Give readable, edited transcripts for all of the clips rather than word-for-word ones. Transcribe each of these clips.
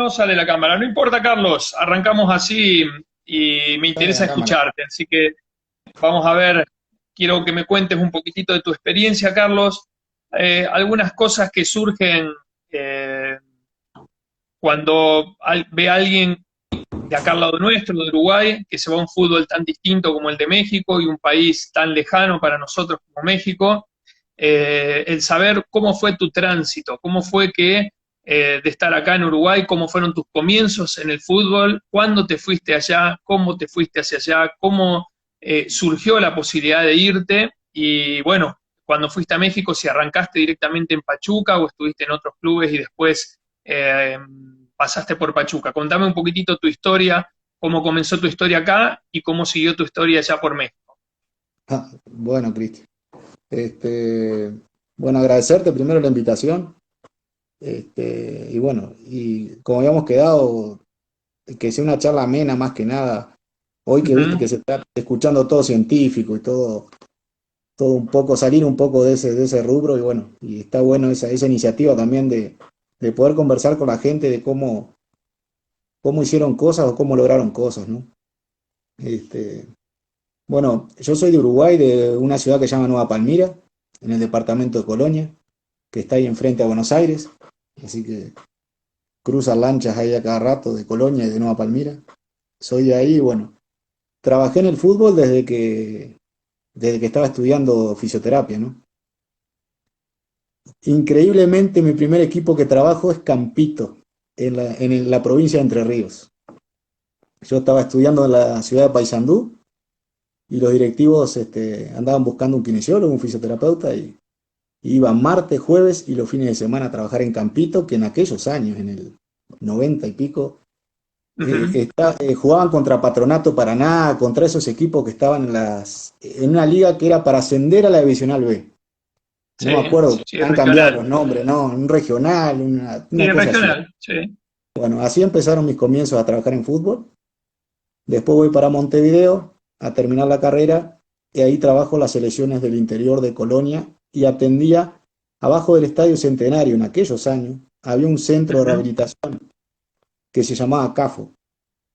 No sale la cámara. No importa, Carlos. Arrancamos así y me Sale interesa la cámara. escucharte. Así que vamos a ver. Quiero que me cuentes un poquitito de tu experiencia, Carlos. Algunas cosas que surgen eh, cuando ve a alguien de acá al lado nuestro, de Uruguay, que se va a un fútbol tan distinto como el de México y un país tan lejano para nosotros como México. El saber cómo fue tu tránsito, cómo fue que de estar acá en Uruguay, cómo fueron tus comienzos en el fútbol, cuándo te fuiste allá, cómo te fuiste hacia allá, cómo surgió la posibilidad de irte y bueno, cuando fuiste a México, si arrancaste directamente en Pachuca o estuviste en otros clubes y después pasaste por Pachuca. Contame un poquitito tu historia, cómo comenzó tu historia acá y cómo siguió tu historia allá por México. Bueno, Cristian. Este, bueno, agradecerte primero la invitación. Y bueno, y como habíamos quedado, que sea una charla amena más que nada. Hoy que viste Ujú. que se está escuchando todo científico y todo un poco, salir un poco de ese rubro, y bueno, y está bueno esa iniciativa también de poder conversar con la gente de cómo hicieron cosas o cómo lograron cosas, ¿no? Este, Bueno, yo soy de Uruguay, de una ciudad que se llama Nueva Palmira, en el departamento de Colonia, que está ahí enfrente a Buenos Aires, así que cruzan lanchas ahí a cada rato de Colonia y de Nueva Palmira. Soy de ahí, y bueno, trabajé en el fútbol desde que estaba estudiando fisioterapia, ¿no? Increíblemente, mi primer equipo que trabajo es Campito, en la provincia de Entre Ríos. Yo estaba estudiando en la ciudad de Paysandú y los directivos andaban buscando un kinesiólogo, un fisioterapeuta, y iba martes, jueves y los fines de semana a trabajar en Campito, que en aquellos años, en el 90 y pico, Ujú. jugaban contra Patronato Paraná, contra esos equipos que estaban en una liga que era para ascender a la Divisional B. No Sí, me acuerdo, sí, han cambiado regional. los nombres, ¿no? Un regional, una Sí, cosa así. regional, sí. Bueno, así empezaron mis comienzos a trabajar en fútbol. Después voy para Montevideo a terminar la carrera y ahí trabajo las selecciones del interior de Colonia y atendía abajo del Estadio Centenario en aquellos años. Había un centro de Ujú. rehabilitación que se llamaba CAFO.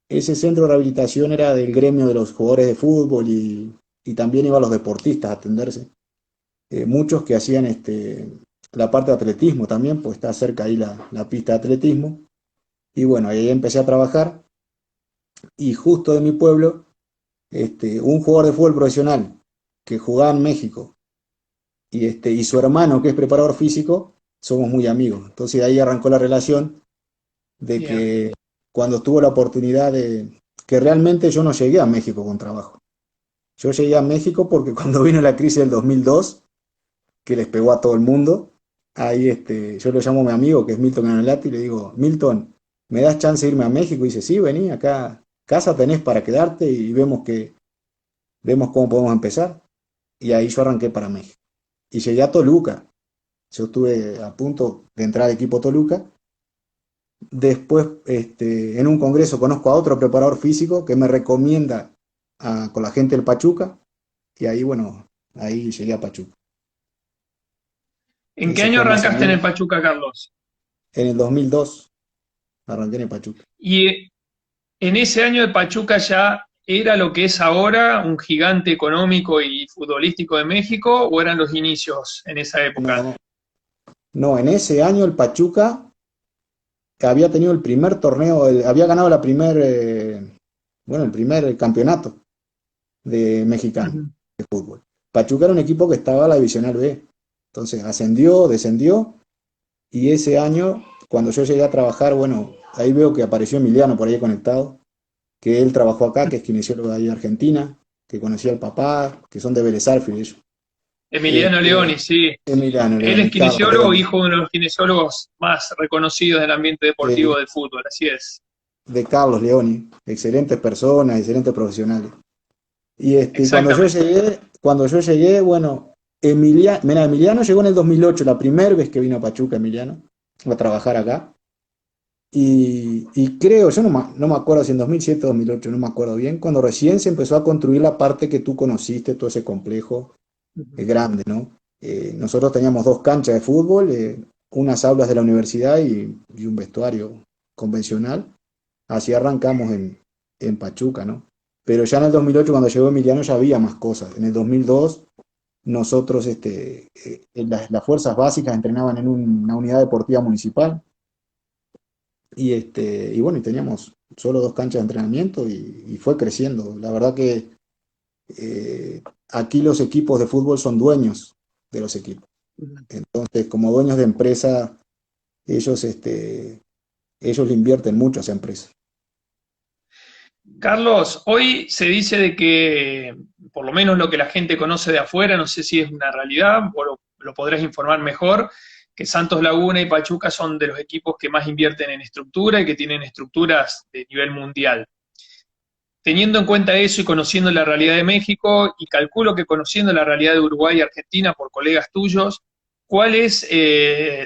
Ese centro de rehabilitación era del gremio de los jugadores de fútbol y también iban los deportistas a atenderse. Muchos que hacían la parte de atletismo también, pues está cerca ahí la pista de atletismo. Y bueno, ahí empecé a trabajar y justo de mi pueblo un jugador de fútbol profesional que jugaba en México y su hermano que es preparador físico, somos muy amigos. Entonces de ahí arrancó la relación de Bien. que cuando tuvo la oportunidad que realmente yo no llegué a México con trabajo. Yo llegué a México porque cuando vino la crisis del 2002, que les pegó a todo el mundo, ahí yo lo llamo a mi amigo que es Milton Canelati y le digo, Milton, ¿me das chance de irme a México? Y dice, sí, vení, acá casa tenés para quedarte y vemos cómo podemos empezar. Y ahí yo arranqué para México. Y llegué a Toluca. Yo estuve a punto de entrar al equipo Toluca. Después, en un congreso conozco a otro preparador físico que me recomienda con la gente del Pachuca. Y ahí, bueno, ahí llegué a Pachuca. ¿En qué Ese año fue más o arrancaste en el menos Pachuca, Carlos? en el 2002. Arranqué en el Pachuca. Y en ese año de Pachuca ya era lo que es ahora, un gigante económico y futbolístico de México, o eran los inicios en esa época. No, no, en ese año el Pachuca había tenido el primer torneo, había ganado el primer campeonato de mexicano Ujú. de fútbol. Pachuca era un equipo que estaba a la Divisional B. Entonces ascendió, descendió, y ese año, cuando yo llegué a trabajar, bueno, ahí veo que apareció Emiliano por ahí conectado, que él trabajó acá, que es kinesiólogo de ahí de Argentina, que conocía al papá, que son de Vélez Sarsfield ellos. Emiliano Este, Leoni, sí. Emiliano Él es Leoni, Carlos kinesiólogo, Leoni, hijo de uno de los kinesiólogos más reconocidos del ambiente eh, deportivo del fútbol, así es. de Carlos Leoni, excelentes personas, excelentes profesionales. Y Exactamente. cuando yo llegué, bueno, mira, Emiliano llegó en el 2008, la primera vez que vino a Pachuca, Emiliano, a trabajar acá. Y creo, yo no me acuerdo si en 2007 o 2008, no me acuerdo bien, cuando recién se empezó a construir la parte que tú conociste, todo ese complejo Ujú. grande, ¿no? Nosotros teníamos dos canchas de fútbol, unas aulas de la universidad y un vestuario. convencional. Así arrancamos en Pachuca, ¿no? Pero ya en el 2008, cuando llegó Emiliano, ya había más cosas. En el 2002, nosotros, las fuerzas básicas entrenaban en una unidad deportiva municipal y bueno, y teníamos solo 2 canchas de entrenamiento y fue creciendo. La verdad que aquí los equipos de fútbol son dueños de los equipos. Entonces, como dueños de empresa, ellos le invierten mucho a esa empresa. Carlos, hoy se dice de que, por lo menos lo que la gente conoce de afuera, no sé si es una realidad, o lo podrás informar mejor, que Santos Laguna y Pachuca son de los equipos que más invierten en estructura y que tienen estructuras de nivel mundial. Teniendo en cuenta eso y conociendo la realidad de México, y calculo que conociendo la realidad de Uruguay y Argentina por colegas tuyos, ¿cuál es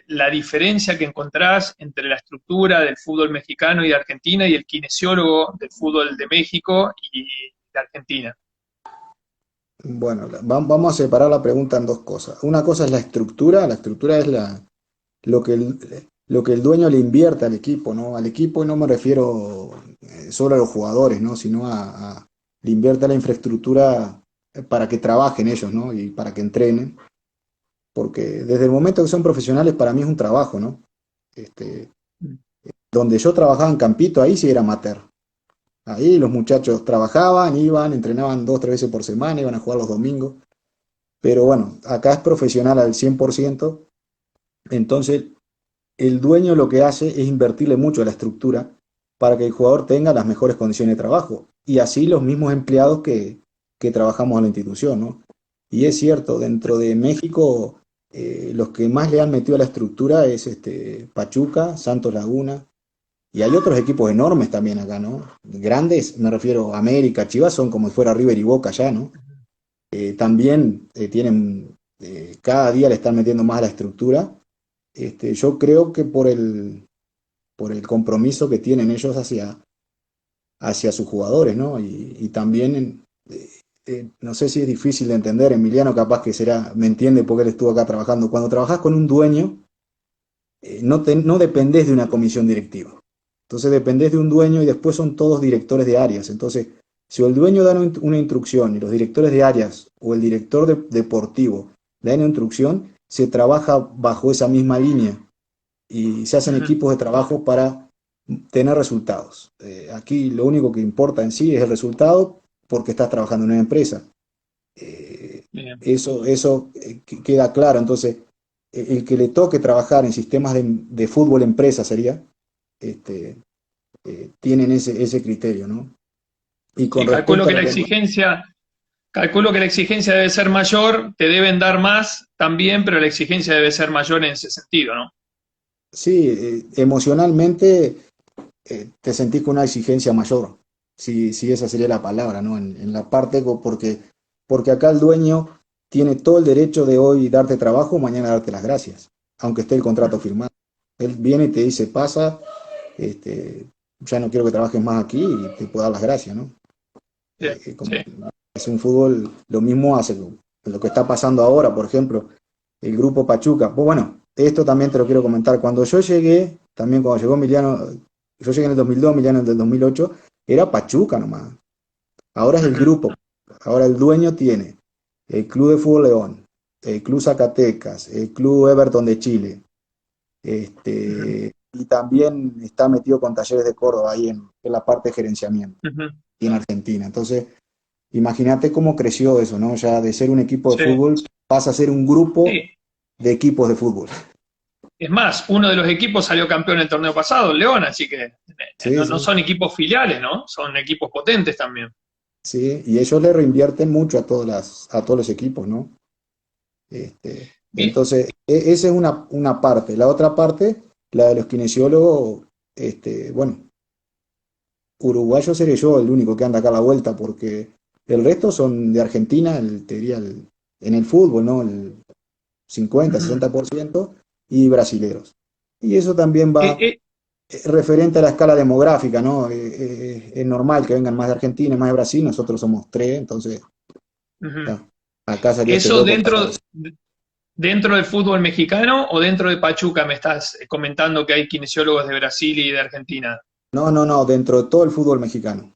la diferencia que encontrás entre la estructura del fútbol mexicano y de Argentina y el kinesiólogo del fútbol de México y de Argentina? Bueno, vamos a separar la pregunta en dos cosas. Una cosa es la estructura es lo que lo que el dueño le invierte al equipo, ¿no? Al equipo no me refiero solo a los jugadores, ¿no? Sino le invierte a la infraestructura para que trabajen ellos, ¿no? Y para que entrenen, porque desde el momento que son profesionales para mí es un trabajo, ¿no? Este, donde yo trabajaba en Campito, ahí sí era amateur. Ahí los muchachos trabajaban, iban, entrenaban 2, 3 veces por semana, iban a jugar los domingos. Pero bueno, acá es profesional al 100%. Entonces el dueño lo que hace es invertirle mucho a la estructura para que el jugador tenga las mejores condiciones de trabajo. Y así los mismos empleados que trabajamos en la institución, ¿no? Y es cierto, dentro de México, los que más le han metido a la estructura es Pachuca, Santos Laguna, y hay otros equipos enormes también acá, ¿no? Grandes, me refiero a América, Chivas, son como si fuera River y Boca ya, ¿no? También tienen, cada día le están metiendo más a la estructura. Yo creo que por el compromiso que tienen ellos hacia sus jugadores, ¿no? Y también, no sé si es difícil de entender, Emiliano capaz que me entiende porque él estuvo acá trabajando. Cuando trabajas con un dueño, no dependés de una comisión directiva. Entonces dependés de un dueño y después son todos directores de áreas. Entonces, si el dueño da una instrucción y los directores de áreas o el director deportivo dan una instrucción, se trabaja bajo esa misma línea y se hacen equipos de trabajo para tener resultados. Aquí lo único que importa en sí es el resultado porque estás trabajando en una empresa. Eso queda claro. Entonces, el que le toque trabajar en sistemas de fútbol empresa sería, tienen ese criterio, ¿no? Y con Y calculo respecto a que la la lengua, exigencia, calculo que la exigencia debe ser mayor, te deben dar más también, pero la exigencia debe ser mayor en ese sentido, ¿no? sí, emocionalmente te sentís con una exigencia mayor, si esa sería la palabra, ¿no? En la parte, porque acá el dueño tiene todo el derecho de hoy darte trabajo, mañana darte las gracias, aunque esté el contrato firmado. Él viene y te dice, pasa, ya no quiero que trabajes más aquí y te puedo dar las gracias, ¿no? Sí, Como sí. es un fútbol, lo mismo hace lo que está pasando ahora, por ejemplo, el grupo Pachuca. Pues bueno, esto también te lo quiero comentar. Cuando yo llegué, también cuando llegó Emiliano, yo llegué en el 2002, Emiliano en el 2008, era Pachuca nomás. Ahora es el grupo. Ahora el dueño tiene el Club de Fútbol León, el Club Zacatecas, el Club Everton de Chile, y también está metido con Talleres de Córdoba ahí en la parte de gerenciamiento y en Argentina. Entonces, imagínate cómo creció eso, ¿no? Ya de ser un equipo de Sí, fútbol pasa a ser un grupo sí. de equipos de fútbol. Es más, uno de los equipos salió campeón el torneo pasado, el León, así que Sí, no sí, son equipos filiales, ¿no? Son equipos potentes también. sí. Y ellos le reinvierten mucho a todos los equipos, ¿no? Bien. Entonces, esa es una parte. La otra parte, la de los kinesiólogos, bueno, uruguayo seré yo el único que anda acá a la vuelta, porque el resto son de Argentina, te diría, en el fútbol, ¿no? El 50, 60%, y brasileros. Y eso también Eh, va eh, referente a la escala demográfica, ¿no? Es normal que vengan más de Argentina, más de Brasil, nosotros somos tres, entonces, ujú. ya, acá sería este Eso loco pasar. ¿Dentro del fútbol mexicano o dentro de Pachuca me estás comentando que hay kinesiólogos de Brasil y de Argentina? No, no, no, dentro de todo el fútbol mexicano.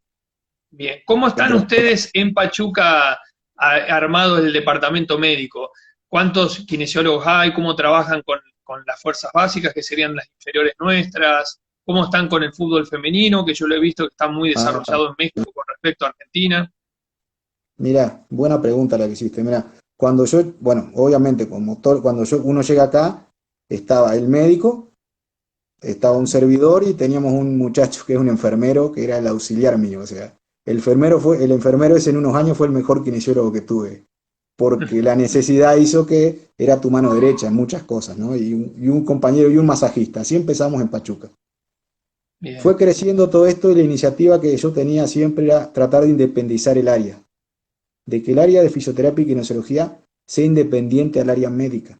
Bien, ¿cómo están Dentro de todo. ustedes en Pachuca armados el departamento médico? ¿Cuántos kinesiólogos hay? ¿Cómo trabajan con las fuerzas básicas, que serían las inferiores nuestras? ¿Cómo están con el fútbol femenino, que yo lo he visto que está muy Ah, desarrollado en México con respecto a Argentina? mira, buena pregunta la que hiciste. Mira, cuando yo, bueno, obviamente, como todo, uno llega acá, estaba el médico, estaba un servidor y teníamos un muchacho que es un enfermero, que era el auxiliar mío. O sea, el enfermero ese en unos años fue el mejor kinesiólogo que tuve, porque la necesidad hizo que era tu mano derecha en muchas cosas, ¿no? Y un compañero y un masajista. Así empezamos en Pachuca. Bien, Fue creciendo todo esto y la iniciativa que yo tenía siempre era tratar de independizar el área, de que el área de fisioterapia y kinesiología sea independiente al área médica.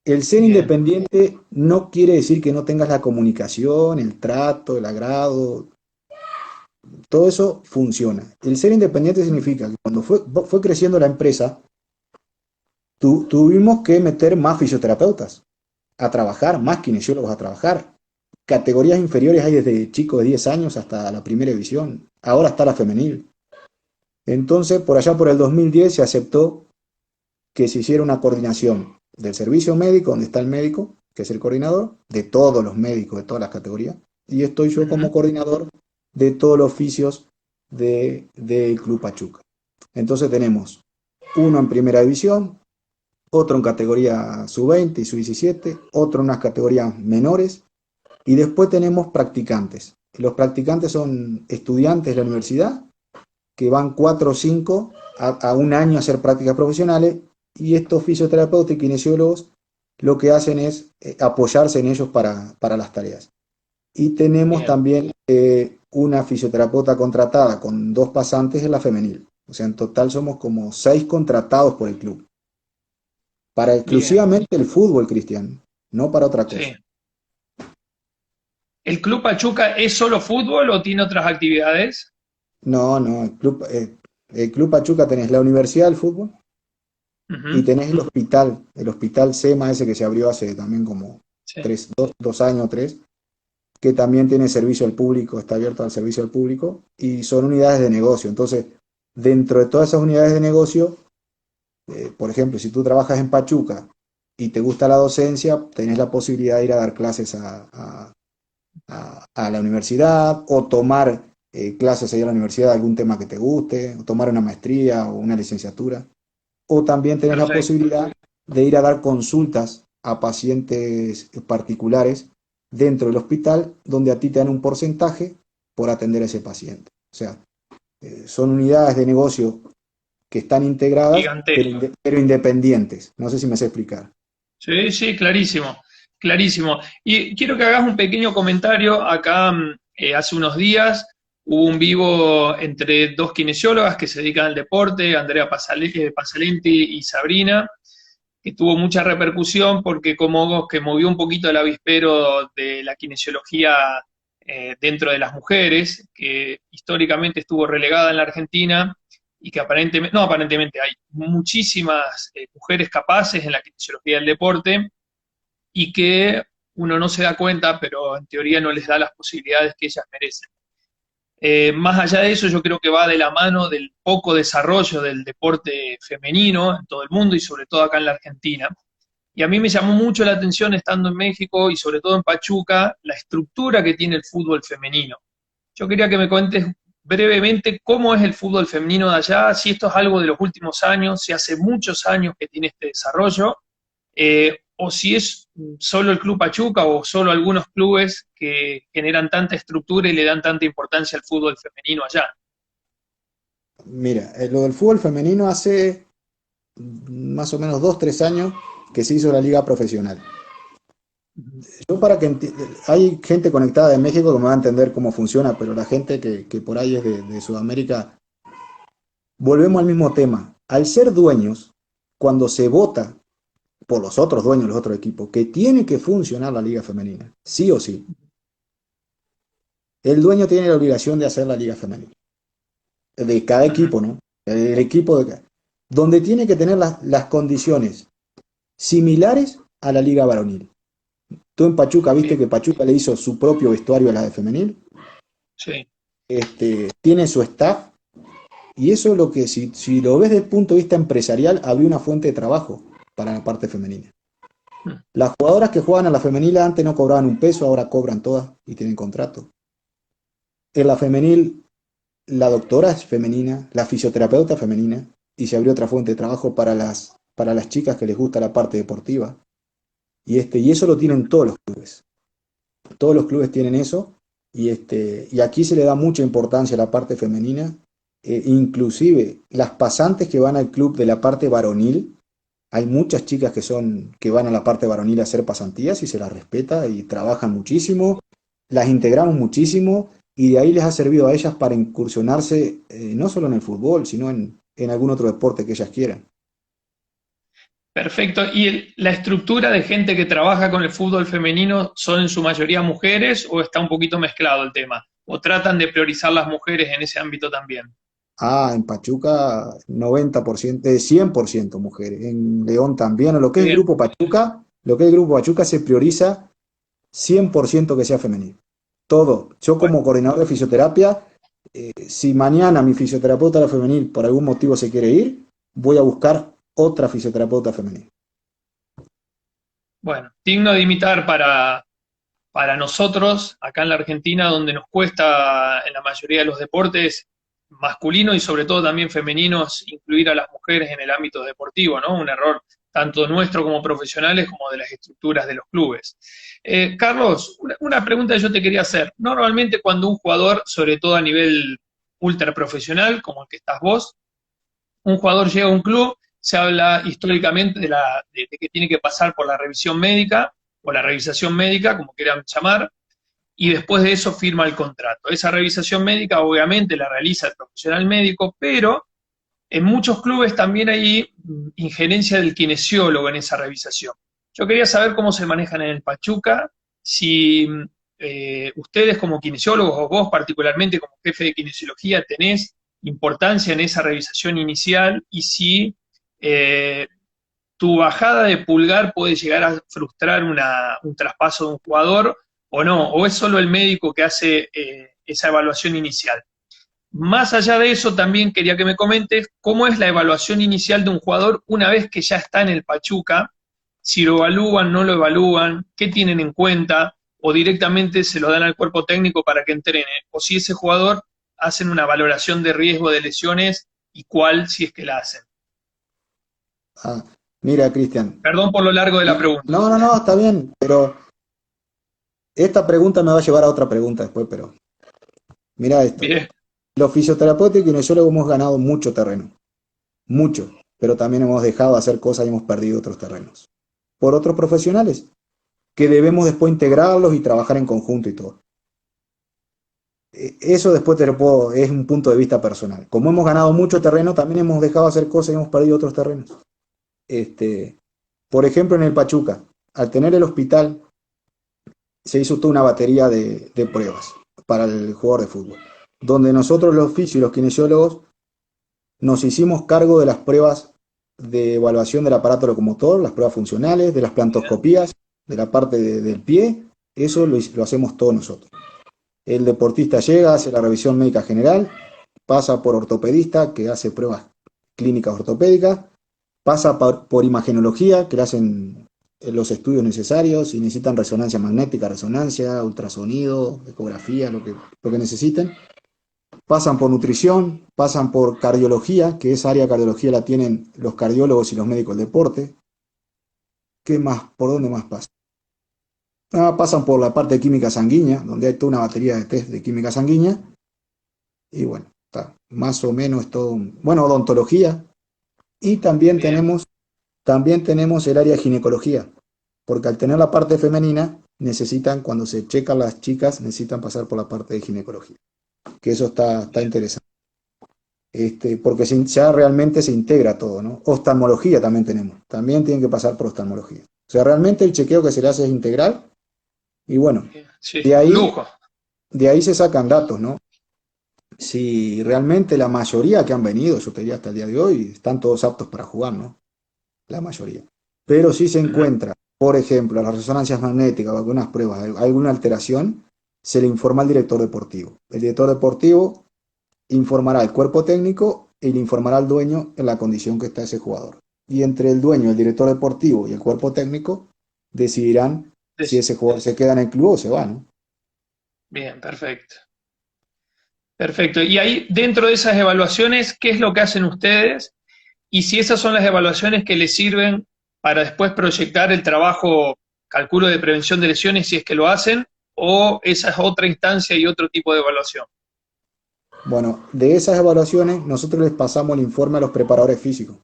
El ser bien, independiente no quiere decir que no tengas la comunicación, el trato, el agrado, todo eso funciona. El ser independiente significa que cuando fue creciendo la empresa, tuvimos que meter más fisioterapeutas a trabajar, más kinesiólogos a trabajar. Categorías inferiores hay desde chicos de 10 años hasta la primera división. Ahora está la femenil. Entonces, por allá por el 2010 se aceptó que se hiciera una coordinación del servicio médico, donde está el médico, que es el coordinador, de todos los médicos de todas las categorías, y estoy yo ujú, como coordinador de todos los oficios del Club Pachuca. Entonces tenemos uno en primera división, otro en categoría sub-20 y sub-17, otro en unas categorías menores, y después tenemos practicantes. Los practicantes son estudiantes de la universidad que van 4 o 5 a un año a hacer prácticas profesionales, y estos fisioterapeutas y kinesiólogos lo que hacen es apoyarse en ellos para las tareas. Y tenemos bien, también una fisioterapeuta contratada con 2 pasantes en la femenil. O sea, en total somos como 6 contratados por el club, para bien, exclusivamente el fútbol, Cristian, no para otra sí. cosa. ¿El Club Pachuca es solo fútbol o tiene otras actividades? No, no, el club Pachuca tenés la Universidad del Fútbol y Ujú, tenés el hospital SEMA ese que se abrió hace también como sí, 2 años, 3, que también tiene servicio al público, está abierto al servicio al público, y son unidades de negocio. Entonces, dentro de todas esas unidades de negocio, por ejemplo, si tú trabajas en Pachuca y te gusta la docencia, tenés la posibilidad de ir a dar clases a la universidad, o tomar clases ahí a la universidad de algún tema que te guste, o tomar una maestría o una licenciatura. O también tenés la perfecto. posibilidad de ir a dar consultas a pacientes particulares dentro del hospital, donde a ti te dan un porcentaje por atender a ese paciente. O sea, son unidades de negocio que están integradas, pero, Gigantesco. pero independientes. No sé si me sé explicar. Sí, sí, clarísimo, clarísimo. Y quiero que hagas un pequeño comentario. Acá, hace unos días hubo un vivo entre dos kinesiólogas que se dedican al deporte, Andrea Pasalenti y Sabrina, que tuvo mucha repercusión porque como que movió un poquito el avispero de la kinesiología dentro de las mujeres, que históricamente estuvo relegada en la Argentina y que aparentemente, no aparentemente, hay muchísimas mujeres capaces en la kinesiología del deporte y que uno no se da cuenta, pero en teoría no les da las posibilidades que ellas merecen. Más allá de eso, yo creo que va de la mano del poco desarrollo del deporte femenino en todo el mundo y sobre todo acá en la Argentina. Y a mí me llamó mucho la atención estando en México y sobre todo en Pachuca, la estructura que tiene el fútbol femenino. Yo quería que me cuentes brevemente cómo es el fútbol femenino de allá, si esto es algo de los últimos años, si hace muchos años que tiene este desarrollo, o si es solo el Club Pachuca o solo algunos clubes que generan tanta estructura y le dan tanta importancia al fútbol femenino allá. Mira, lo del fútbol femenino hace más o menos 2, 3 años que se hizo la liga profesional. Yo para que hay gente conectada de México que me va a entender cómo funciona, pero la gente que por ahí es de Sudamérica, volvemos al mismo tema. Al ser dueños, cuando se vota por los otros dueños de los otros equipos, que tiene que funcionar la liga femenina, sí o sí, el dueño tiene la obligación de hacer la liga femenina, de cada Ujú, equipo, ¿no? El equipo donde tiene que tener las condiciones similares a la liga varonil. Tú en Pachuca viste Bien, que Pachuca le hizo su propio vestuario a la de femenil, sí. tiene su staff, y eso es lo que, si lo ves desde el punto de vista empresarial, había una fuente de trabajo para la parte femenina. Mm. Las jugadoras que juegan a la femenil antes no cobraban un peso, ahora cobran todas y tienen contrato. En la femenil, la doctora es femenina, la fisioterapeuta es femenina, y se abrió otra fuente de trabajo para las chicas que les gusta la parte deportiva. Y eso lo tienen todos los clubes. Todos los clubes tienen eso, y aquí se le da mucha importancia a la parte femenina. Inclusive las pasantes que van al club de la parte varonil, hay muchas chicas que van a la parte varonil a hacer pasantías y se las respeta y trabajan muchísimo, las integramos muchísimo, y de ahí les ha servido a ellas para incursionarse, no solo en el fútbol, sino en algún otro deporte que ellas quieran. Perfecto. ¿Y la estructura de gente que trabaja con el fútbol femenino son en su mayoría mujeres o está un poquito mezclado el tema? ¿O tratan de priorizar las mujeres en ese ámbito también? En Pachuca 90%, 100% mujeres. En León también, o Qué bien. Lo que es el Grupo Pachuca se prioriza 100% que sea femenino. Todo. Yo Bueno, como coordinador de fisioterapia, si mañana mi fisioterapeuta femenil por algún motivo se quiere ir, voy a buscar otra fisioterapeuta femenil. bueno, digno de imitar para nosotros acá en la Argentina, donde nos cuesta en la mayoría de los deportes masculinos y sobre todo también femeninos incluir a las mujeres en el ámbito deportivo, ¿no? Un error tanto nuestro como profesionales como de las estructuras de los clubes. Carlos, una pregunta que yo te quería hacer. Normalmente cuando un jugador, sobre todo a nivel ultra profesional, como el que estás vos, un jugador llega a un club, se habla históricamente de que tiene que pasar por la revisión médica o la revisación médica, como quieran llamar, y después de eso firma el contrato. Esa revisación médica obviamente la realiza el profesional médico, pero en muchos clubes también hay injerencia del kinesiólogo en esa revisación. Yo quería saber cómo se manejan en el Pachuca, si ustedes como kinesiólogos o vos particularmente como jefe de kinesiología tenés importancia en esa revisación inicial y si eh, tu bajada de pulgar puede llegar a frustrar un traspaso de un jugador o no, o es solo el médico que hace esa evaluación inicial. Más allá de eso, también quería que me comentes cómo es la evaluación inicial de un jugador una vez que ya está en el Pachuca, si lo evalúan, no lo evalúan, qué tienen en cuenta, o directamente se lo dan al cuerpo técnico para que entrene, o si ese jugador hacen una valoración de riesgo de lesiones y cuál si es que la hacen. Ah, mira, Cristian. Perdón por lo largo de la pregunta. No, no, no, está bien, pero esta pregunta me va a llevar a otra pregunta después, pero mira esto. Bien, Los fisioterapeutas y kinesiólogos hemos ganado mucho terreno, mucho, pero también hemos dejado de hacer cosas y hemos perdido otros terrenos. Por otros profesionales, que debemos después integrarlos y trabajar en conjunto y todo. Eso después es un punto de vista personal. Como hemos ganado mucho terreno, también hemos dejado de hacer cosas y hemos perdido otros terrenos. Este, por ejemplo, en el Pachuca, al tener el hospital, se hizo toda una batería de pruebas para el jugador de fútbol, donde nosotros los fisios y los kinesiólogos nos hicimos cargo de las pruebas de evaluación del aparato locomotor, las pruebas funcionales, de las plantoscopías, de la parte del pie. Eso lo hacemos todos nosotros. El deportista llega, hace la revisión médica general, pasa por ortopedista, que hace pruebas clínicas ortopédicas, pasa por imagenología, que le hacen los estudios necesarios, si necesitan resonancia magnética, resonancia, ultrasonido, ecografía, lo que necesiten. Pasan por nutrición, pasan por cardiología, que esa área de cardiología la tienen los cardiólogos y los médicos del deporte. ¿Qué más? ¿Por dónde más pasa? Pasan por la parte de química sanguínea, donde hay toda una batería de test de química sanguínea. Y bueno, está más o menos todo. Bueno, odontología. Y bien. también tenemos el área de ginecología, porque al tener la parte femenina, cuando se checan las chicas, necesitan pasar por la parte de ginecología. Que eso está Bien. interesante. Porque ya realmente se integra todo, ¿no? Oftalmología también tenemos. También tienen que pasar por oftalmología. O sea, realmente el chequeo que se le hace es integral. Y bueno, Sí, de un ahí, lujo. de ahí se sacan datos, ¿no? Si realmente la mayoría que han venido, yo te diría hasta el día de hoy, están todos aptos para jugar, ¿no? La mayoría. Pero si se Ujú. encuentra, por ejemplo, las resonancias magnéticas o algunas pruebas, alguna alteración, se le informa al director deportivo. El director deportivo informará al cuerpo técnico y le informará al dueño en la condición que está ese jugador. Y entre el dueño, el director deportivo y el cuerpo técnico decidirán si Des- ese jugador se queda en el club o se va, ¿no? Bien, perfecto. Perfecto. Y ahí, dentro de esas evaluaciones, ¿qué es lo que hacen ustedes? Y si esas son las evaluaciones que les sirven para después proyectar el trabajo, calculo, de prevención de lesiones, si es que lo hacen, o esa es otra instancia y otro tipo de evaluación. Bueno, de esas evaluaciones nosotros les pasamos el informe a los preparadores físicos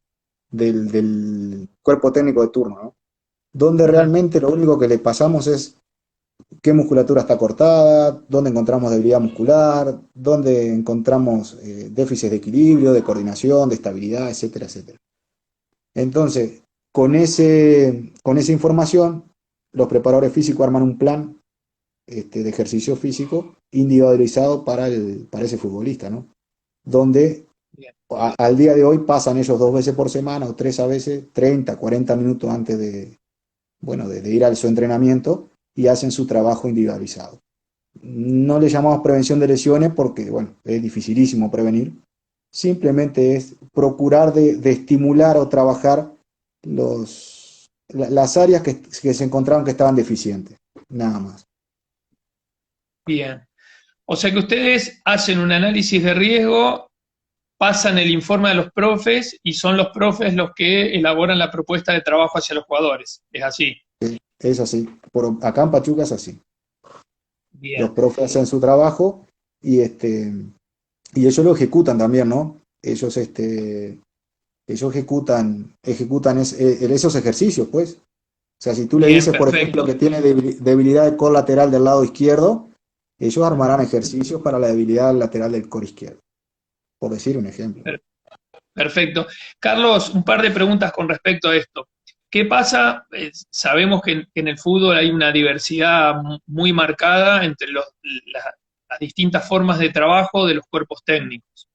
del cuerpo técnico de turno, ¿no? Donde Ujú. realmente lo único que les pasamos es qué musculatura está cortada, dónde encontramos debilidad muscular, dónde encontramos déficits de equilibrio, de coordinación, de estabilidad, etcétera, etcétera. Entonces, con esa información, los preparadores físicos arman un plan de ejercicio físico individualizado para ese futbolista, ¿no? Donde Bien, al día de hoy pasan ellos 2 veces por semana o 3 a veces, 30, 40 minutos antes de ir a su entrenamiento y hacen su trabajo individualizado. No le llamamos prevención de lesiones porque, bueno, es dificilísimo prevenir. Simplemente es procurar de estimular o trabajar las áreas que se encontraron que estaban deficientes, nada más. bien. O sea que ustedes hacen un análisis de riesgo, pasan el informe a los profes y son los profes los que elaboran la propuesta de trabajo hacia los jugadores. Es así. Es así. Acá en Pachuca es así. Los Bien, profes hacen su trabajo y, y ellos lo ejecutan también, ¿no? Ellos ejecutan esos ejercicios, pues. O sea, si tú le bien, dices, por ejemplo, perfecto. que tiene debilidad de core lateral del lado izquierdo, ellos armarán Ujú. ejercicios para la debilidad lateral del core izquierdo, por decir un ejemplo. Perfecto. Carlos, un par de preguntas con respecto a esto. ¿Qué pasa? Sabemos que en el fútbol hay una diversidad muy marcada entre las distintas formas de trabajo de los cuerpos técnicos.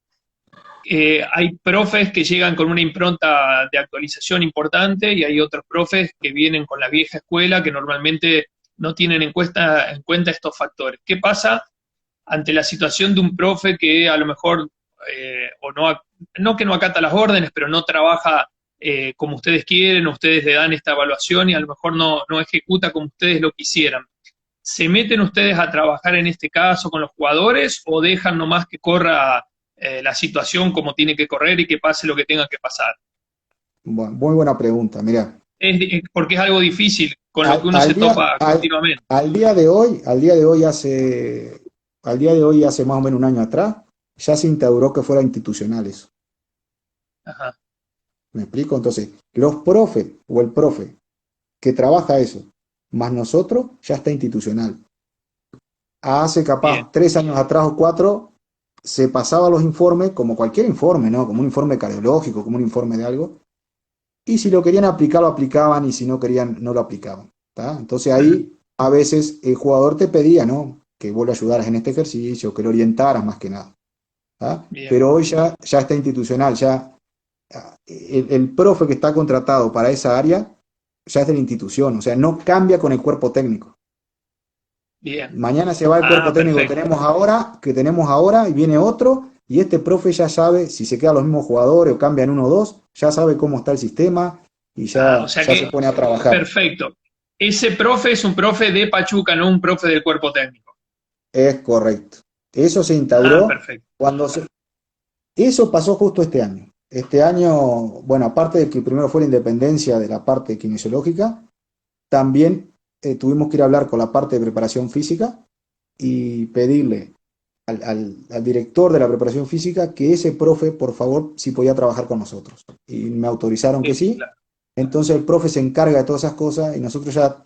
Hay profes que llegan con una impronta de actualización importante y hay otros profes que vienen con la vieja escuela que normalmente no tienen en cuenta estos factores. ¿Qué pasa ante la situación de un profe que a lo mejor, o no que no acata las órdenes, pero no trabaja como ustedes quieren, ustedes le dan esta evaluación y a lo mejor no ejecuta como ustedes lo quisieran? ¿Se meten ustedes a trabajar en este caso con los jugadores o dejan nomás que corra la situación como tiene que correr y que pase lo que tenga que pasar? Bueno, muy buena pregunta. Mira, Porque es algo difícil con lo que al, uno al se día, topa continuamente. al día de hoy, hace más o menos un año atrás, ya se instauró que fuera institucional eso. Ajá, ¿Me explico? Entonces, los profes o el profe que trabaja eso, más nosotros, ya está institucional. Hace bien, capaz 3 años atrás o 4, se pasaba los informes como cualquier informe, ¿no? Como un informe cardiológico, como un informe de algo. Y si lo querían aplicar, lo aplicaban, y si no querían, no lo aplicaban. ¿Tá? Entonces ahí a veces el jugador te pedía, ¿no? Que vos le ayudaras en este ejercicio, que lo orientaras más que nada. ¿Tá? bien. Pero hoy ya está institucional, ya el profe que está contratado para esa área ya es de la institución, o sea, no cambia con el cuerpo técnico. Bien. Mañana se va el cuerpo Ah, técnico perfecto. que tenemos ahora, y viene otro, y este profe ya sabe si se quedan los mismos jugadores o cambian uno o dos, ya sabe cómo está el sistema y Ah, o ya, sea ya se que, pone a trabajar. perfecto. Ese profe es un profe de Pachuca, no un profe del cuerpo técnico. Es correcto. Eso se Ah, instauró perfecto. cuando eso pasó justo este año. Este año, bueno, aparte de que primero fue la independencia de la parte kinesiológica, también tuvimos que ir a hablar con la parte de preparación física y pedirle al director de la preparación física que ese profe, por favor, si podía trabajar con nosotros. Y me autorizaron que sí. Claro. Entonces el profe se encarga de todas esas cosas y nosotros ya,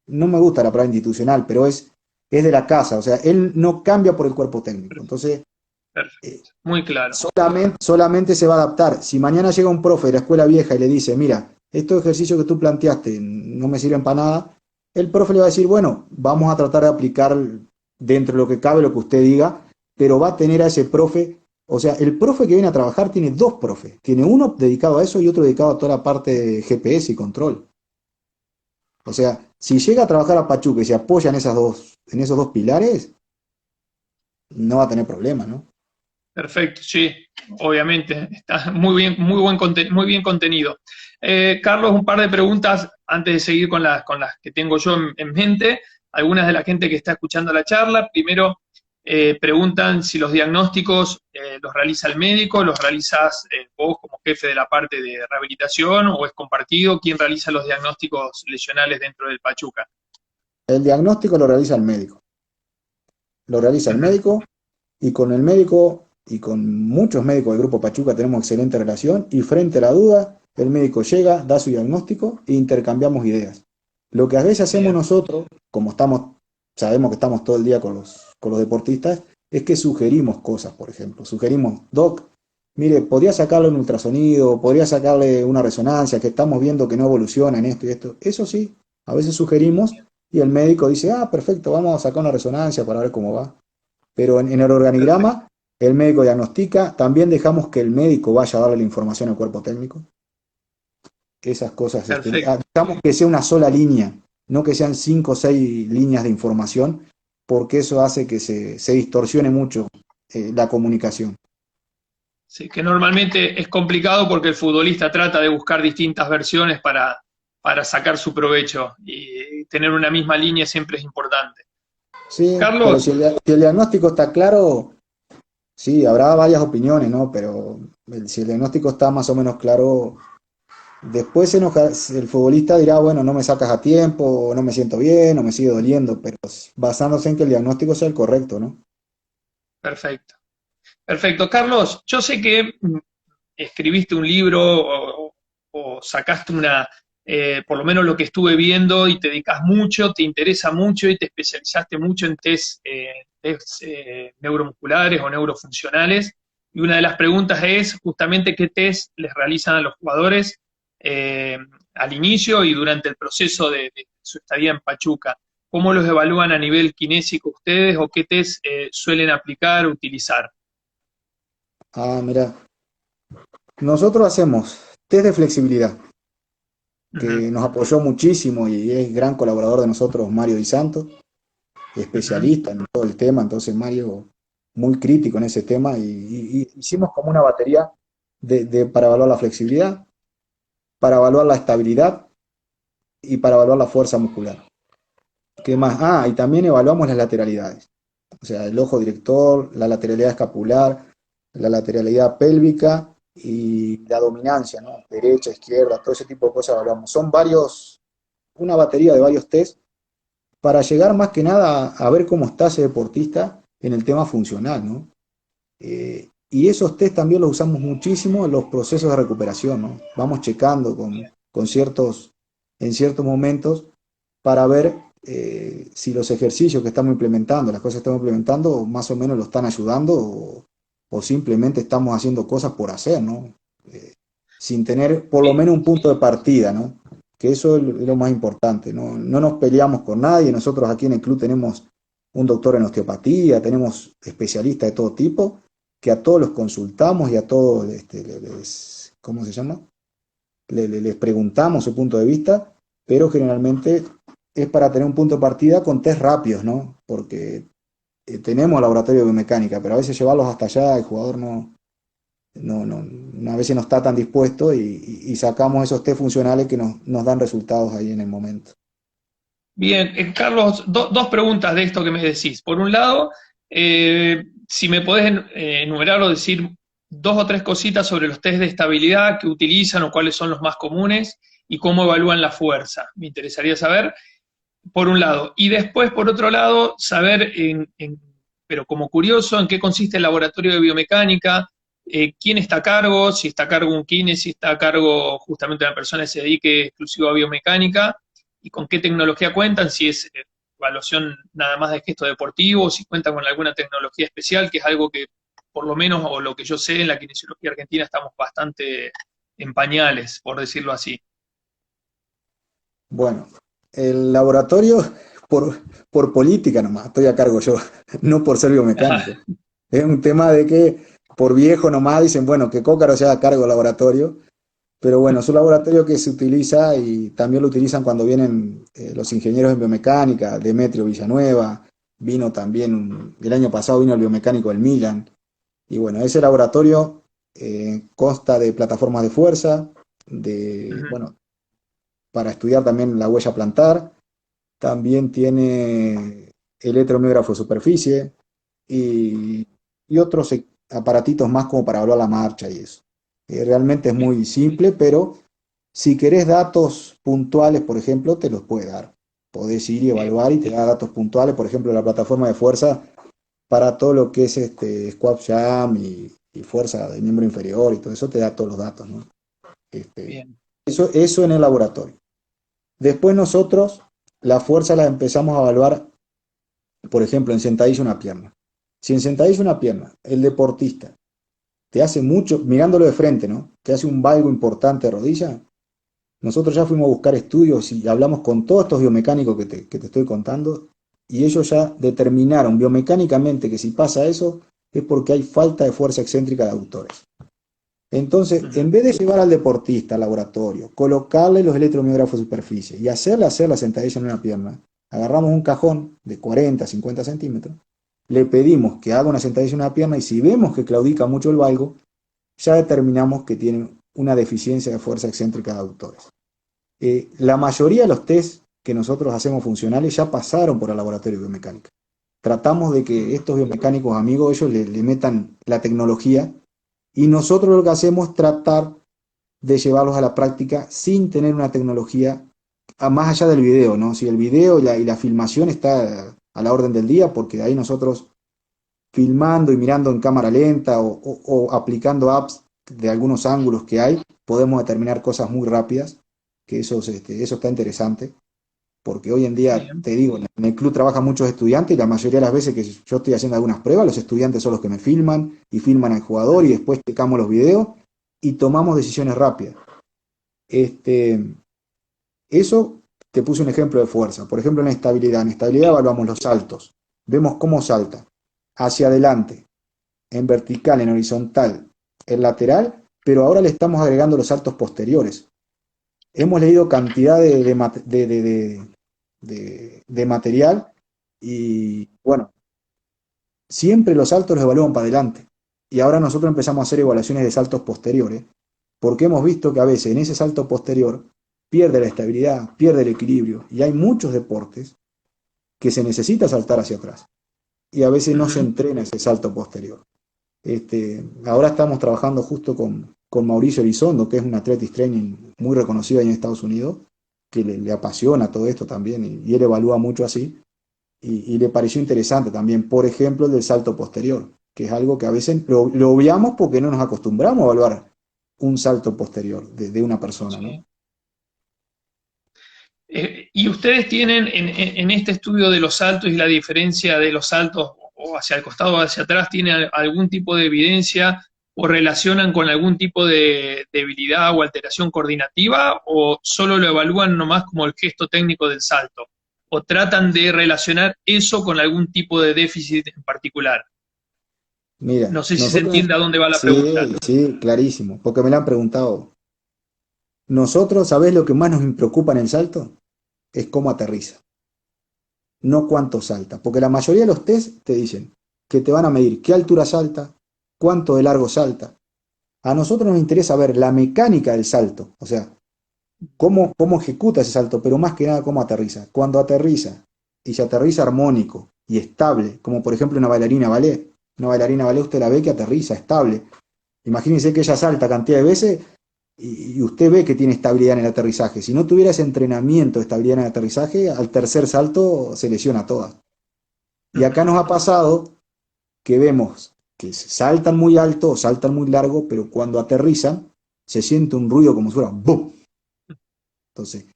no me gusta la palabra institucional, pero es de la casa. O sea, él no cambia por el cuerpo técnico. Entonces, Perfecto. Muy claro. solamente se va a adaptar. Si mañana llega un profe de la escuela vieja y le dice, mira, estos ejercicios que tú planteaste no me sirven para nada, el profe le va a decir, bueno, vamos a tratar de aplicar dentro de lo que cabe lo que usted diga, pero va a tener a ese profe O sea, el profe que viene a trabajar tiene dos profes. Tiene uno dedicado a eso y otro dedicado a toda la parte de GPS y control. O sea, si llega a trabajar a Pachuca y se apoya en esos dos pilares, no va a tener problema, ¿no? Perfecto, sí, obviamente, está muy bien, muy bien contenido. Carlos, un par de preguntas antes de seguir con las que tengo yo en mente. Algunas de la gente que está escuchando la charla. Primero, preguntan si los diagnósticos los realiza el médico, los realizas vos como jefe de la parte de rehabilitación o es compartido. ¿Quién realiza los diagnósticos lesionales dentro del Pachuca? El diagnóstico lo realiza el médico. Lo realiza el Ujú. médico y con el médico y con muchos médicos del Grupo Pachuca tenemos excelente relación y frente a la duda, el médico llega, da su diagnóstico e intercambiamos ideas. Lo que a veces hacemos Bien, nosotros, como sabemos que estamos todo el día con los deportistas, es que sugerimos cosas, por ejemplo. Sugerimos, Doc, mire, podría sacarle un ultrasonido, podría sacarle una resonancia, que estamos viendo que no evoluciona en esto y esto. Eso sí, a veces sugerimos y el médico dice, ah, perfecto, vamos a sacar una resonancia para ver cómo va. Pero en el perfecto, organigrama, el médico diagnostica, también dejamos que el médico vaya a darle la información al cuerpo técnico. Esas cosas, perfecto. dejamos que sea una sola línea, no que sean 5 o 6 líneas de información, porque eso hace que se distorsione mucho la comunicación. Sí, que normalmente es complicado porque el futbolista trata de buscar distintas versiones para sacar su provecho y tener una misma línea siempre es importante. Sí, pero Carlos, si el diagnóstico está claro, sí, habrá varias opiniones, ¿no? Pero si el diagnóstico está más o menos claro, después el futbolista dirá, bueno, no me sacas a tiempo, no me siento bien, no me sigue doliendo, pero basándose en que el diagnóstico sea el correcto, ¿no? perfecto. Perfecto. Carlos, yo sé que escribiste un libro o sacaste por lo menos lo que estuve viendo y te dedicas mucho, te interesa mucho y te especializaste mucho en test neuromusculares o neurofuncionales. Y una de las preguntas es justamente qué test les realizan a los jugadores eh, al inicio y durante el proceso de su estadía en Pachuca. ¿Cómo los evalúan a nivel kinésico ustedes o qué test suelen aplicar o utilizar? Ah, mira, nosotros hacemos test de flexibilidad, Ujú, que nos apoyó muchísimo y es gran colaborador de nosotros, Mario Di Santo, ujú. especialista en todo el tema, entonces Mario muy crítico en ese tema y hicimos como una batería para evaluar la flexibilidad, para evaluar la estabilidad y para evaluar la fuerza muscular. ¿Qué más? Ah, y también evaluamos las lateralidades, o sea, el ojo director, la lateralidad escapular, la lateralidad pélvica y la dominancia, ¿no? Derecha, izquierda, todo ese tipo de cosas evaluamos. Son una batería de varios test para llegar más que nada a ver cómo está ese deportista en el tema funcional, ¿no? Y esos test también los usamos muchísimo en los procesos de recuperación, ¿no? Vamos checando en ciertos momentos para ver si los ejercicios que estamos implementando, las cosas que estamos implementando, más o menos lo están ayudando o simplemente estamos haciendo cosas por hacer, ¿no? Sin tener por lo Bien, menos un punto de partida, ¿no? Que eso es lo más importante, ¿no? No nos peleamos con nadie, nosotros aquí en el club tenemos un doctor en osteopatía, tenemos especialistas de todo tipo, que a todos los consultamos y a todos ¿cómo se llama? Les preguntamos su punto de vista, pero generalmente es para tener un punto de partida con test rápidos, ¿no? Porque tenemos laboratorio de biomecánica, pero a veces llevarlos hasta allá el jugador a veces no está tan dispuesto y sacamos esos test funcionales que nos dan resultados ahí en el momento. bien. Carlos, dos preguntas de esto que me decís. Por un lado, si me podés enumerar o decir dos o tres cositas sobre los test de estabilidad que utilizan o cuáles son los más comunes y cómo evalúan la fuerza. Me interesaría saber, por un lado. Y después, por otro lado, saber, pero como curioso, en qué consiste el laboratorio de biomecánica, quién está a cargo, si está a cargo un kine, si está a cargo justamente una persona que se dedique exclusivo a biomecánica, y con qué tecnología cuentan, si es evaluación nada más de gesto deportivo, si cuentan con alguna tecnología especial, que es algo que, por lo menos, o lo que yo sé, en la kinesiología argentina estamos bastante en pañales, por decirlo así. Bueno, el laboratorio, por, por política nomás, estoy a cargo yo, no por ser biomecánico. Es un tema de que por viejo nomás dicen, bueno, que Cócaro se haga cargo del laboratorio, pero bueno, es un laboratorio que se utiliza y también lo utilizan cuando vienen los ingenieros en biomecánica, Demetrio Villanueva, vino también, el año pasado vino el biomecánico del Milan, y bueno, ese laboratorio consta de plataformas de fuerza, Ujú. bueno, para estudiar también la huella plantar, también tiene electromiógrafo de superficie y otros aparatitos más como para evaluar la marcha y eso. Realmente es muy simple, pero si querés datos puntuales, por ejemplo, te los puede dar. Podés ir y Bien, evaluar y te da datos puntuales, por ejemplo, la plataforma de fuerza para todo lo que es squat jam y fuerza de miembro inferior y todo eso te da todos los datos, ¿no? Este, bien. eso en el laboratorio. Después nosotros la fuerza la empezamos a evaluar, por ejemplo, en sentadilla una pierna. Si en sentadilla una pierna, el deportista te hace mucho, mirándolo de frente, ¿no? Te hace un valgo importante de rodilla. Nosotros ya fuimos a buscar estudios y hablamos con todos estos biomecánicos que te estoy contando y ellos ya determinaron biomecánicamente que si pasa eso es porque hay falta de fuerza excéntrica de aductores. Entonces, Ujú. en vez de llevar al deportista al laboratorio, colocarle los electromiógrafos de superficie y hacerle hacer la sentadilla en una pierna, agarramos un cajón de 40, 50 centímetros, le pedimos que haga una sentadilla en una pierna y si vemos que claudica mucho el valgo, ya determinamos que tiene una deficiencia de fuerza excéntrica de aductores. La mayoría de los test que nosotros hacemos funcionales ya pasaron por el laboratorio de biomecánica. Tratamos de que estos biomecánicos amigos, ellos le metan la tecnología y nosotros lo que hacemos es tratar de llevarlos a la práctica sin tener una tecnología más allá del video, ¿no? Si el video y la filmación está a la orden del día, porque de ahí nosotros filmando y mirando en cámara lenta o aplicando apps de algunos ángulos que hay, podemos determinar cosas muy rápidas, que eso está interesante, porque hoy en día, Bien, te digo, en el club trabajan muchos estudiantes y la mayoría de las veces que yo estoy haciendo algunas pruebas, los estudiantes son los que me filman y filman al jugador y ujú, después checamos los videos y tomamos decisiones rápidas. Este, eso te puse un ejemplo de fuerza. Por ejemplo, en estabilidad sí, evaluamos los saltos. Vemos cómo salta hacia adelante, en vertical, en horizontal, en lateral, pero ahora le estamos agregando los saltos posteriores. Hemos leído cantidad de material y bueno, siempre los saltos los evalúan para adelante. Y ahora nosotros empezamos a hacer evaluaciones de saltos posteriores, porque hemos visto que a veces en ese salto posterior pierde la estabilidad, pierde el equilibrio, y hay muchos deportes que se necesita saltar hacia atrás, y a veces no se ujú, entrena ese salto posterior. Ahora estamos trabajando justo con Mauricio Elizondo, que es un athletic training muy reconocido ahí en Estados Unidos, que le apasiona todo esto también, y él evalúa mucho así, y le pareció interesante también, por ejemplo, el del salto posterior, que es algo que a veces lo obviamos porque no nos acostumbramos a evaluar un salto posterior de una persona, ¿no? sí. Y ustedes tienen en este estudio de los saltos y la diferencia de los saltos o hacia el costado o hacia atrás, ¿tienen algún tipo de evidencia o relacionan con algún tipo de debilidad o alteración coordinativa o solo lo evalúan nomás como el gesto técnico del salto? ¿O tratan de relacionar eso con algún tipo de déficit en particular? Mira, No sé si se nosotros, entiende a dónde va la pregunta. sí, sí, clarísimo, porque me lo han preguntado. Nosotros, ¿sabés lo que más nos preocupa en el salto? Es cómo aterriza, no cuánto salta, porque la mayoría de los test te dicen que te van a medir qué altura salta, cuánto de largo salta. A nosotros nos interesa ver la mecánica del salto, o sea, cómo ejecuta ese salto, pero más que nada cómo aterriza. Cuando aterriza, y se aterriza armónico y estable, como por ejemplo una bailarina ballet usted la ve que aterriza estable. Imagínense que ella salta cantidad de veces y usted ve que tiene estabilidad en el aterrizaje. Si no tuviera ese entrenamiento de estabilidad en el aterrizaje, al tercer salto se lesiona toda. Y acá Ujú. nos ha pasado que vemos que saltan muy alto o saltan muy largo, pero cuando aterrizan se siente un ruido como si fuera ¡bum! Entonces,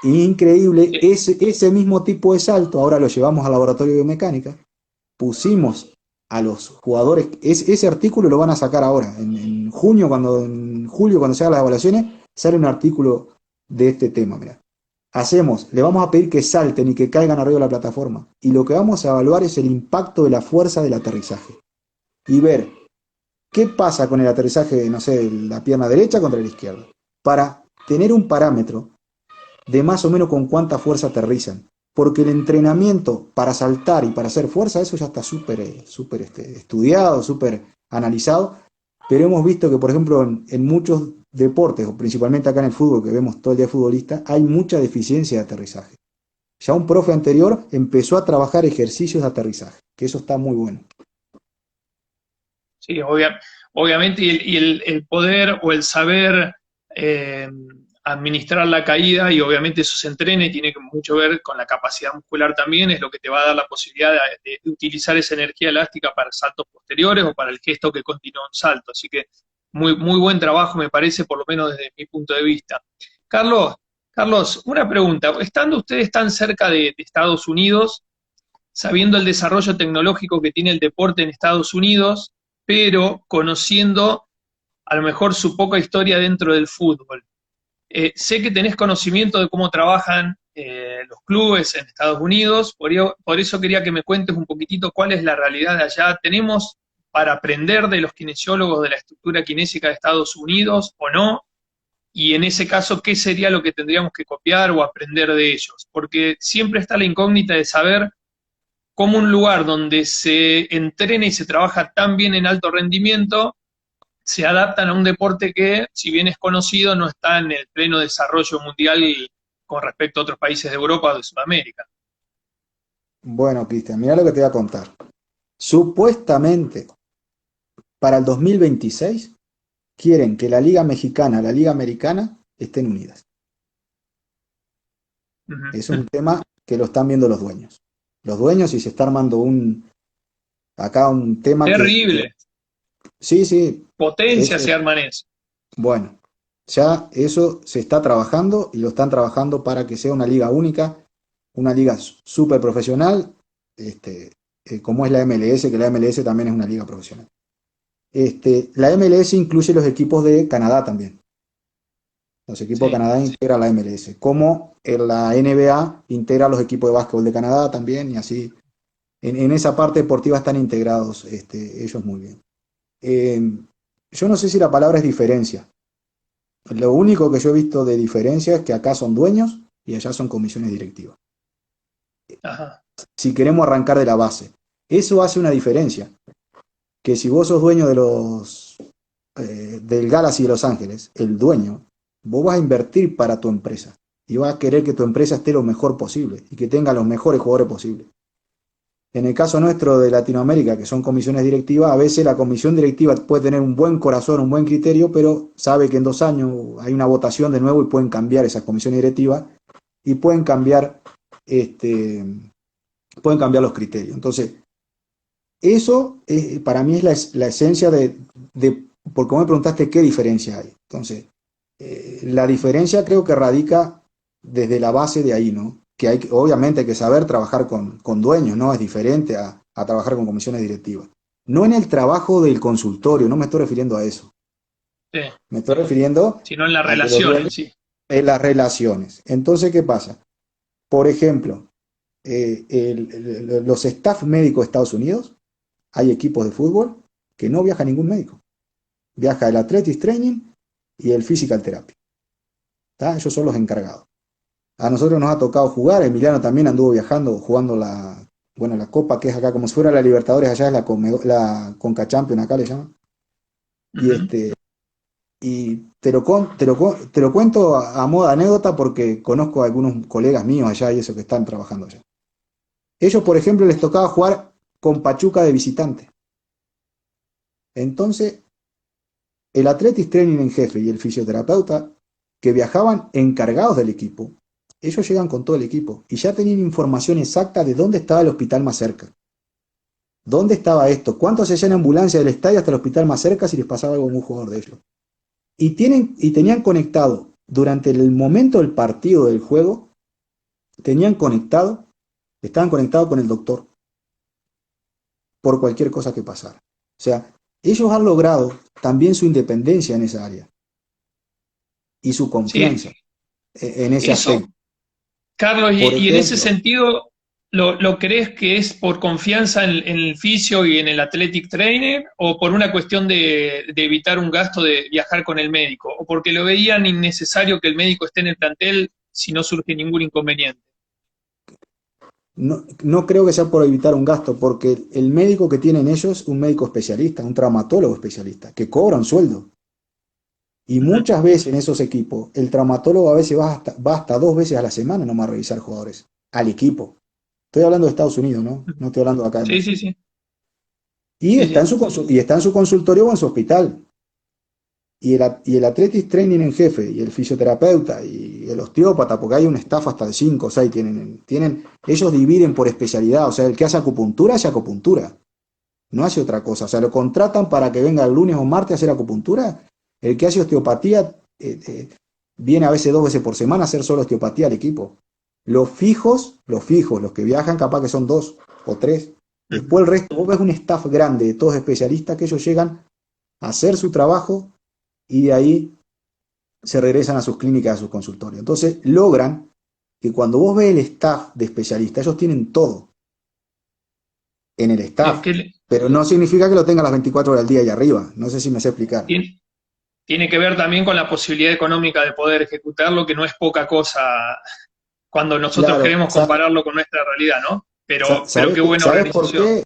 increíble, Eh, ese mismo tipo de salto ahora lo llevamos al laboratorio de biomecánica, pusimos a los jugadores, ese artículo lo van a sacar ahora, en junio, en julio, cuando se hagan las evaluaciones, sale un artículo de este tema, mira. Le vamos a pedir que salten y que caigan arriba de la plataforma. Y lo que vamos a evaluar es el impacto de la fuerza del aterrizaje. Y ver ¿Qué pasa con el aterrizaje, no sé, de la pierna derecha contra la izquierda? Para tener un parámetro de más o menos con cuánta fuerza aterrizan. Porque el entrenamiento para saltar y para hacer fuerza, eso ya está súper estudiado, súper analizado. Pero hemos visto que, por ejemplo, en muchos deportes, o principalmente acá en el fútbol, que vemos todo el día futbolista, hay mucha deficiencia de aterrizaje. Ya un profe anterior empezó a trabajar ejercicios de aterrizaje, que eso está muy bueno. Sí, obviamente, el poder o el saber eh, administrar la caída, y obviamente eso se entrena y tiene mucho que ver con la capacidad muscular también, es lo que te va a dar la posibilidad de utilizar esa energía elástica para saltos posteriores o para el gesto que continúa un salto. Así que muy buen trabajo, me parece, por lo menos desde mi punto de vista. Carlos, Carlos, una pregunta. Estando ustedes tan cerca de Estados Unidos, sabiendo el desarrollo tecnológico que tiene el deporte en Estados Unidos, pero conociendo a lo mejor su poca historia dentro del fútbol. Sé que tenés conocimiento de cómo trabajan los clubes en Estados Unidos, por eso quería que me cuentes un poquitito cuál es la realidad de allá. ¿Tenemos para aprender de los kinesiólogos de la estructura kinésica de Estados Unidos o no? Y en ese caso, ¿qué sería lo que tendríamos que copiar o aprender de ellos? Porque siempre está la incógnita de saber cómo un lugar donde se entrena y se trabaja tan bien en alto rendimiento se adaptan a un deporte que, si bien es conocido, no está en el pleno desarrollo mundial con respecto a otros países de Europa o de Sudamérica. Bueno, Cristian, mira lo que te voy a contar. Supuestamente, para el 2026, quieren que la Liga Mexicana y la Liga Americana estén unidas. Uh Eso es -huh. un tema que lo están viendo los dueños. Los dueños, y se está armando acá un tema que Terrible. sí, sí, Potencia eso, se arman eso. bueno, ya eso se está trabajando y lo están trabajando para que sea una liga única, una liga súper profesional, como es la MLS, que la MLS también es una liga profesional. La MLS incluye los equipos de Canadá también. Los equipos de Sí, Canadá integran la MLS, como en la NBA integra los equipos de básquetbol de Canadá también, y así. En esa parte deportiva están integrados ellos muy bien. Eh, yo no sé si la palabra es diferencia. Lo único que yo he visto de diferencia es que acá son dueños y allá son comisiones directivas. ajá. Si queremos arrancar de la base, eso hace una diferencia. Que si vos sos dueño del Galaxy de Los Ángeles, el dueño, vos vas a invertir para tu empresa y vas a querer que tu empresa esté lo mejor posible y que tenga los mejores jugadores posibles. En el caso nuestro de Latinoamérica, que son comisiones directivas, a veces la comisión directiva puede tener un buen corazón, un buen criterio, pero sabe que en 2 años hay una votación de nuevo y pueden cambiar esas comisiones directivas y este, pueden cambiar los criterios. Entonces, eso para mí es la esencia porque vos me preguntaste qué diferencia hay. Entonces, la diferencia creo que radica desde la base de ahí, ¿no? Que obviamente hay que saber trabajar con dueños, ¿no? Es diferente a trabajar con comisiones directivas. No en el trabajo del consultorio, no me estoy refiriendo a eso. Sí. Me estoy refiriendo Sino en la a que los relación en dueños sí. en las relaciones. Entonces, ¿qué pasa? Por ejemplo, los staff médicos de Estados Unidos, hay equipos de fútbol que no viaja ningún médico. Viaja el Athletics Training y el Physical Therapy. ¿Tá? Ellos son los encargados. A nosotros nos ha tocado jugar, Emiliano también anduvo viajando, jugando la Copa, que es acá como si fuera la Libertadores, allá es la Conca Champions, acá le llaman. Uh Y -huh. y te lo cuento a modo de anécdota porque conozco a algunos colegas míos allá y eso que están trabajando allá. Ellos, por ejemplo, les tocaba jugar con Pachuca de visitante. Entonces, el Athletic Training en jefe y el fisioterapeuta que viajaban encargados del equipo, ellos llegan con todo el equipo y ya tenían información exacta de dónde estaba el hospital más cerca. ¿Dónde estaba esto? ¿Cuánto se hacía en ambulancia del estadio hasta el hospital más cerca si les pasaba algo a un jugador de ellos? Y tenían conectado, durante el momento del partido del juego, estaban conectados con el doctor por cualquier cosa que pasara. O sea, ellos han logrado también su independencia en esa área y su Sí, confianza en ese eso, aspecto. Carlos, Por y en ese ejemplo, sentido, ¿Lo crees que es por confianza en el fisio y en el athletic trainer o por una cuestión de evitar un gasto de viajar con el médico? ¿O porque lo veían innecesario que el médico esté en el plantel si no surge ningún inconveniente? No, no creo que sea por evitar un gasto, porque el médico que tienen ellos, un médico especialista, un traumatólogo especialista, que cobra un sueldo. Y Ujú. muchas veces en esos equipos, el traumatólogo a veces va hasta 2 veces a la semana nomás a revisar jugadores, al equipo. Estoy hablando de Estados Unidos, ¿no? No estoy hablando de acá de Sí, sí, México. sí. Y Sí, está en sí. y está en su consultorio o en su hospital. Y el Athletic Training en jefe, y el fisioterapeuta, y el osteópata, porque hay un staff hasta de 5 o 6, ellos dividen por especialidad, o sea, el que hace acupuntura, no hace otra cosa, o sea, lo contratan para que venga el lunes o martes a hacer acupuntura, el que hace osteopatía viene a veces 2 veces por semana a hacer solo osteopatía al equipo. Los que viajan capaz que son 2 o 3. Ujú. Después el resto, vos ves un staff grande de todos especialistas que ellos llegan a hacer su trabajo y de ahí se regresan a sus clínicas, a sus consultorios. Entonces logran que cuando vos ves el staff de especialistas, ellos tienen todo en el Lo staff, que pero no significa que lo tengan las 24 horas al día y arriba. No sé si me sé explicar. tiene, tiene que ver también con la posibilidad económica de poder ejecutarlo, que no es poca cosa cuando nosotros Claro, queremos compararlo con nuestra realidad, ¿no? Pero ¿sabes, qué buena sabes por organización. qué?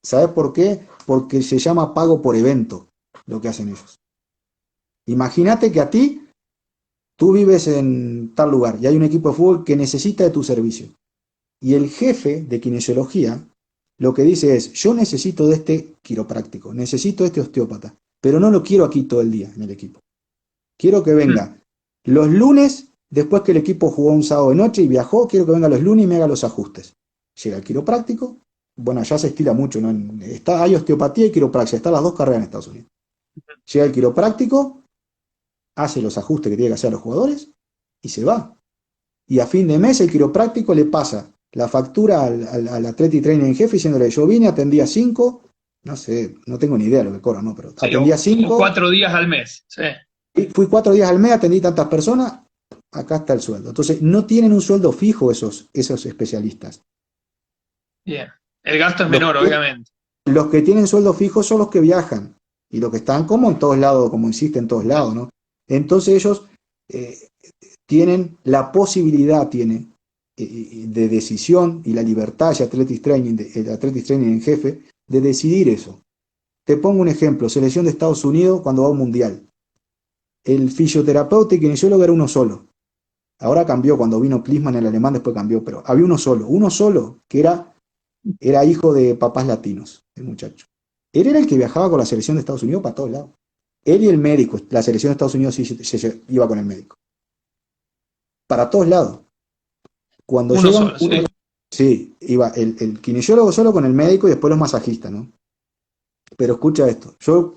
¿Sabes por qué? Porque se llama pago por evento lo que hacen ellos. Imagínate que a ti, tú vives en tal lugar y hay un equipo de fútbol que necesita de tu servicio. Y el jefe de kinesiología lo que dice es, yo necesito de este quiropráctico, necesito de este osteópata, pero no lo quiero aquí todo el día en el equipo. Quiero que Hmm. venga los lunes, después que el equipo jugó un sábado de noche y viajó, quiero que venga los lunes y me haga los ajustes. Llega el quiropráctico, bueno, allá se estila mucho, ¿no? Hay osteopatía y quiropraxia, están las dos carreras en Estados Unidos. Llega el quiropráctico, hace los ajustes que tiene que hacer a los jugadores y se va. Y a fin de mes el quiropráctico le pasa la factura al athletic trainer en jefe diciéndole, yo vine, atendía 5, no sé, no tengo ni idea de lo que cobra, ¿no? Pero Sí, atendía o 5, 4 días al mes. Sí, fui 4 días al mes, atendí tantas personas, acá está el sueldo. Entonces, no tienen un sueldo fijo esos especialistas. bien. El gasto es Los menor, que, obviamente. los que tienen sueldo fijo son los que viajan y los que están como en todos lados, como insiste en todos lados, ¿no? Entonces ellos eh, tienen la posibilidad, de decisión y la libertad, el Athletic Training en jefe, de decidir eso. Te pongo un ejemplo, selección de Estados Unidos cuando va a un mundial. El fisioterapeuta y kinesiólogo era uno solo. Ahora cambió, cuando vino Klinsmann el alemán después cambió, pero había uno solo, que era hijo de papás latinos, el muchacho. Él era el que viajaba con la selección de Estados Unidos para todos lados. Él y el médico, la selección de Estados Unidos sí iba con el médico. Para todos lados. Cuando Uno llegan, solo, sí. sí, iba el kinesiólogo solo con el médico y después los masajistas, ¿no? Pero escucha esto, yo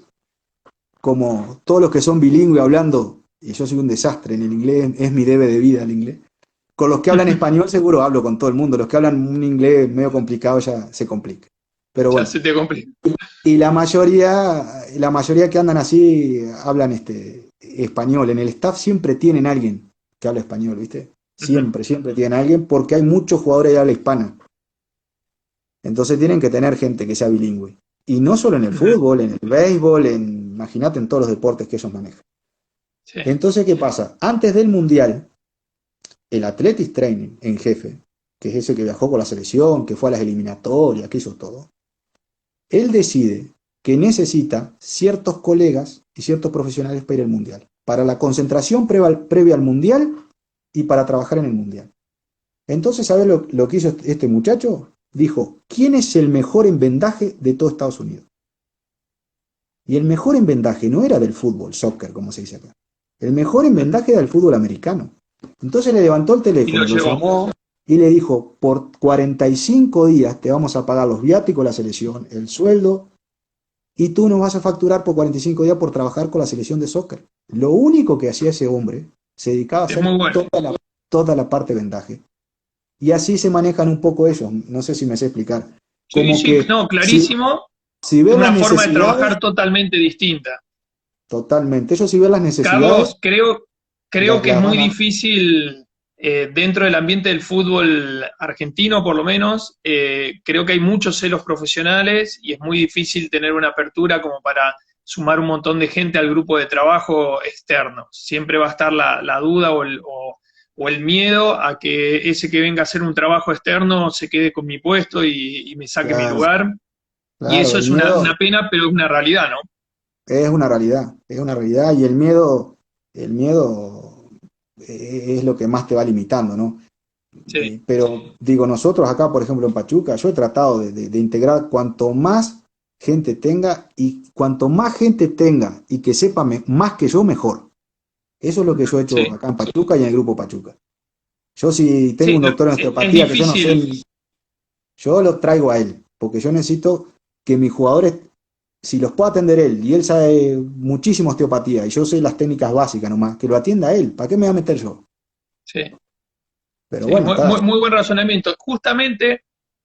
como todos los que son bilingües hablando, y yo soy un desastre en el inglés, es mi debe de vida el inglés. Con los que hablan español seguro hablo con todo el mundo, los que hablan un inglés medio complicado ya se complica. Pero Ya bueno, se te complica. y la mayoría que andan así hablan español. En el staff siempre tienen alguien que habla español, ¿viste? Ujú. Siempre, siempre tienen alguien porque hay muchos jugadores de habla hispana. Entonces tienen que tener gente que sea bilingüe. Y no solo en el Ujú. fútbol, en el béisbol, imagínate en todos los deportes que ellos manejan. Sí. Entonces, ¿qué pasa? Antes del Mundial, el Athletic Training en jefe, que es ese que viajó con la selección, que fue a las eliminatorias, que hizo todo, él decide que necesita ciertos colegas y ciertos profesionales para ir al Mundial. Para la concentración previa al Mundial y para trabajar en el Mundial. Entonces, ¿sabes lo que hizo este muchacho? Dijo, ¿quién es el mejor en vendaje de todo Estados Unidos? Y el mejor en vendaje no era del fútbol, soccer, como se dice acá. El mejor en Ujú. vendaje era del fútbol americano. Entonces le levantó el Y lo teléfono, lo llevó. llamó y le dijo, por 45 días te vamos a pagar los viáticos, la selección, el sueldo, y tú nos vas a facturar por 45 días por trabajar con la selección de soccer. Lo único que hacía ese hombre se dedicaba a Es hacer muy bueno. toda la parte de vendaje. Y así se manejan un poco ellos. No sé si me sé explicar. Sí, Como sí, que no, si, clarísimo. si Es ven las una forma de necesidades, trabajar totalmente distinta. totalmente. Ellos si ven las necesidades, Carlos, creo que es las muy van a... difícil dentro del ambiente del fútbol argentino, por lo menos, creo que hay muchos celos profesionales y es muy difícil tener una apertura como para sumar un montón de gente al grupo de trabajo externo. Siempre va a estar la duda o el miedo a que ese que venga a hacer un trabajo externo se quede con mi puesto y me saque mi Claro, lugar. Y claro, eso el es miedo una pena, pero es una realidad, ¿no? es una realidad y el miedo es lo que más te va limitando, ¿no? Sí, Pero digo, nosotros acá, por ejemplo, en Pachuca, yo he tratado de integrar cuanto más gente tenga y cuanto más gente tenga y que sepa más que yo, mejor. Eso es lo que yo he hecho sí, acá en Pachuca y en el grupo Pachuca. Yo si tengo sí, un doctor en es osteopatía que yo no sé, difícil. yo lo traigo a él, porque yo necesito que mis jugadores, si los puede atender él, y él sabe muchísimo osteopatía, y yo sé las técnicas básicas nomás, que lo atienda él, ¿para qué me voy a meter yo? Sí. Pero Sí, bueno, muy, está. muy buen razonamiento. Justamente,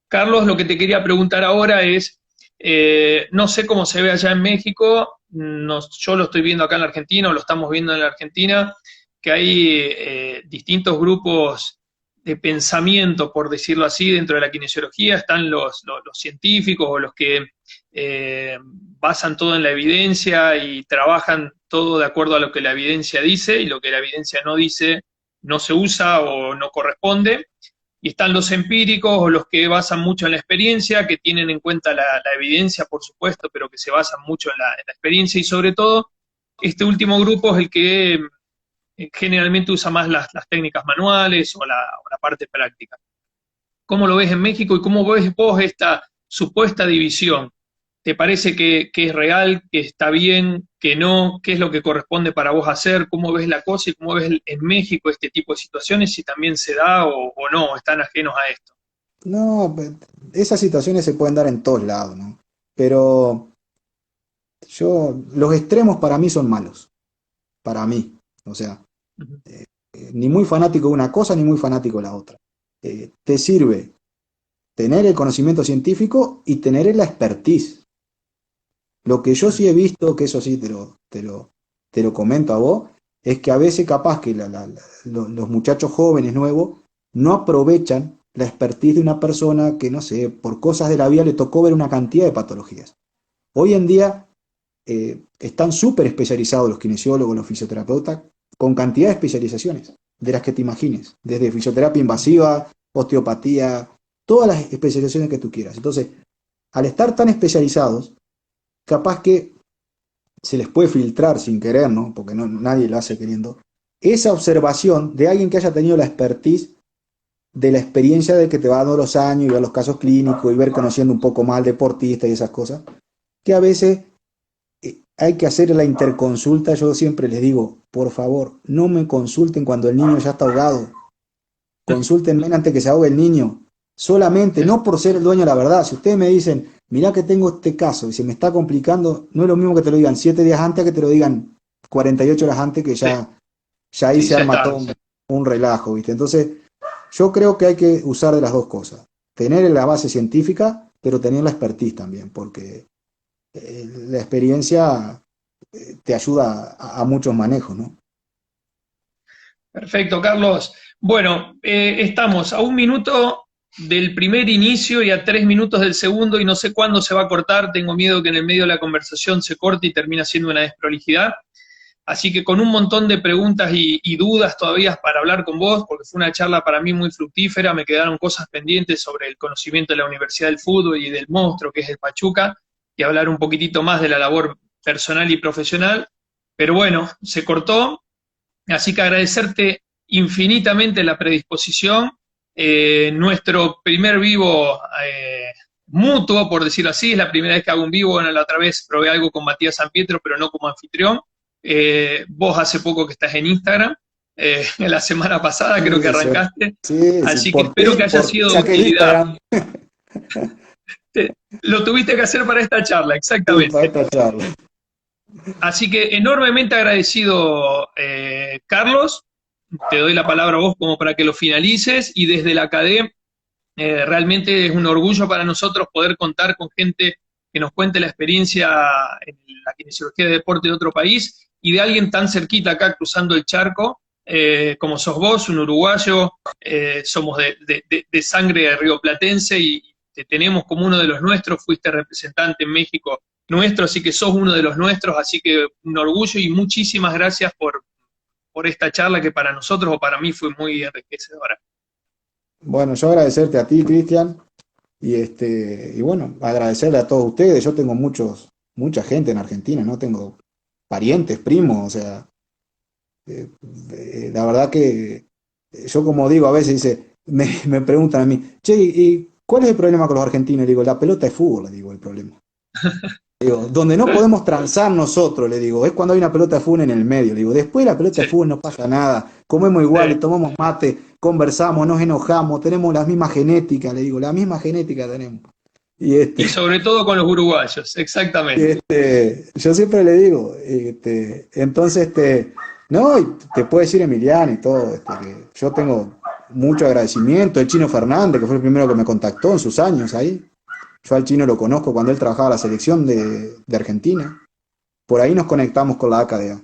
Carlos, lo que te quería preguntar ahora es, no sé cómo se ve allá en México, yo lo estoy viendo acá en la Argentina, o lo estamos viendo en la Argentina, que hay distintos grupos de pensamiento, por decirlo así, dentro de la kinesiología. Están los científicos o los que basan todo en la evidencia y trabajan todo de acuerdo a lo que la evidencia dice, y lo que la evidencia no dice no se usa o no corresponde. Y están los empíricos o los que basan mucho en la experiencia, que tienen en cuenta la evidencia, por supuesto, pero que se basan mucho en la experiencia. Y sobre todo, este último grupo es el que generalmente usa más las técnicas manuales o la parte práctica. ¿Cómo lo ves en México y cómo ves vos esta supuesta división? ¿Te parece que es real, que está bien, que no? ¿Qué es lo que corresponde para vos hacer? ¿Cómo ves la cosa y cómo ves en México este tipo de situaciones? Si también se da o no, están ajenos a esto. No, esas situaciones se pueden dar en todos lados, ¿no? Pero los extremos para mí son malos, para mí. O sea, Ujú. ni muy fanático de una cosa ni muy fanático de la otra. Te sirve tener el conocimiento científico y tener la expertise. Lo que yo sí he visto, que eso sí te lo comento a vos, es que a veces capaz que los muchachos jóvenes nuevos no aprovechan la expertise de una persona que, no sé, por cosas de la vida le tocó ver una cantidad de patologías. Hoy en día están súper especializados los kinesiólogos, los fisioterapeutas, con cantidad de especializaciones, de las que te imagines, desde fisioterapia invasiva, osteopatía, todas las especializaciones que tú quieras. Entonces, al estar tan especializados, capaz que se les puede filtrar sin querer, ¿no? Porque no, nadie lo hace queriendo, esa observación de alguien que haya tenido la expertise de la experiencia de que te va dando los años y ver los casos clínicos y ver conociendo un poco más al deportista y esas cosas, que a veces hay que hacer la interconsulta. Yo siempre les digo, por favor, no me consulten cuando el niño ya está ahogado, consúltenme antes que se ahogue el niño, solamente, Sí, no por ser el dueño de la verdad. Si ustedes me dicen, mirá que tengo este caso y se me está complicando, no es lo mismo que te lo digan 7 días antes que te lo digan 48 horas antes, que sí, ya ahí sí, se ya es arma todo tarde. un relajo, ¿viste? Entonces, yo creo que hay que usar de las dos cosas, tener la base científica, pero tener la expertise también, porque la experiencia te ayuda a muchos manejos, ¿no? Perfecto, Carlos. Bueno, estamos a un minuto del primer inicio y a 3 minutos del segundo y no sé cuándo se va a cortar. Tengo miedo que en el medio de la conversación se corte y termine siendo una desprolijidad. Así que con un montón de preguntas y dudas todavía para hablar con vos, porque fue una charla para mí muy fructífera, me quedaron cosas pendientes sobre el conocimiento de la Universidad del Fútbol y del monstruo que es el Pachuca, y hablar un poquitito más de la labor personal y profesional. Pero bueno, se cortó, así que agradecerte infinitamente la predisposición. Nuestro primer vivo mutuo, por decirlo así, es la primera vez que hago un vivo. Bueno, la otra vez probé algo con Matías San Pietro, pero no como anfitrión. Vos hace poco que estás en Instagram, la semana pasada creo que Sí, arrancaste, sí, sí, así que espero que haya por ti sido de saqué el utilidad. Instagram, Lo tuviste que hacer para esta charla, sí, para exactamente. esta charla. Así que enormemente agradecido, Carlos. Te doy la palabra a vos como para que lo finalices y desde la academia realmente es un orgullo para nosotros poder contar con gente que nos cuente la experiencia en la kinesiología de deporte de otro país y de alguien tan cerquita acá cruzando el charco, como sos vos, un uruguayo, somos de sangre rioplatense y te tenemos como uno de los nuestros, fuiste representante en México nuestro, así que sos uno de los nuestros, así que un orgullo y muchísimas gracias por esta charla que para nosotros o para mí fue muy enriquecedora. Bueno, yo agradecerte a ti, Cristian, y bueno, agradecerle a todos ustedes. Yo tengo mucha gente en Argentina, ¿no? Tengo parientes, primos, o sea, la verdad que yo como digo, a veces me preguntan a mí, che, ¿y cuál es el problema con los argentinos? Le digo, la pelota de fútbol, le digo, el problema. Digo, donde no podemos transar nosotros, le digo, es cuando hay una pelota de fútbol en el medio. Le digo, después de la pelota Sí, de fútbol no pasa nada. Comemos igual, le sí. tomamos mate, conversamos, nos enojamos, tenemos la misma genética, le digo, la misma genética tenemos. Y Y sobre todo con los uruguayos, exactamente. yo siempre le digo, entonces, no, y te puede decir Emiliano y todo, que yo tengo mucho agradecimiento. El Chino Fernández, que fue el primero que me contactó en sus años ahí. Yo al Chino lo conozco cuando él trabajaba en la selección de Argentina. Por ahí nos conectamos con la ACADEA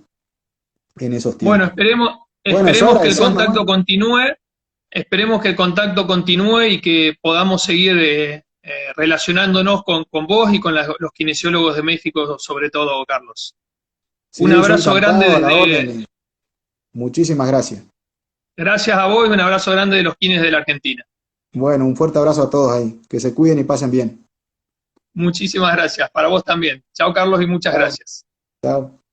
en esos Bueno, tiempos. Bueno, yo esperemos que el agradecer nomás. contacto continúe, esperemos que el contacto continúe y que podamos seguir relacionándonos con vos y con los kinesiólogos de México, sobre todo, Carlos. Un Sí, yo abrazo grande encantado a la orden. desde, Muchísimas gracias. gracias a vos y un abrazo grande de los kines de la Argentina. Bueno, un fuerte abrazo a todos ahí. Que se cuiden y pasen bien. Muchísimas gracias, para vos también. Chao, Carlos, y muchas Chao. gracias. Chao.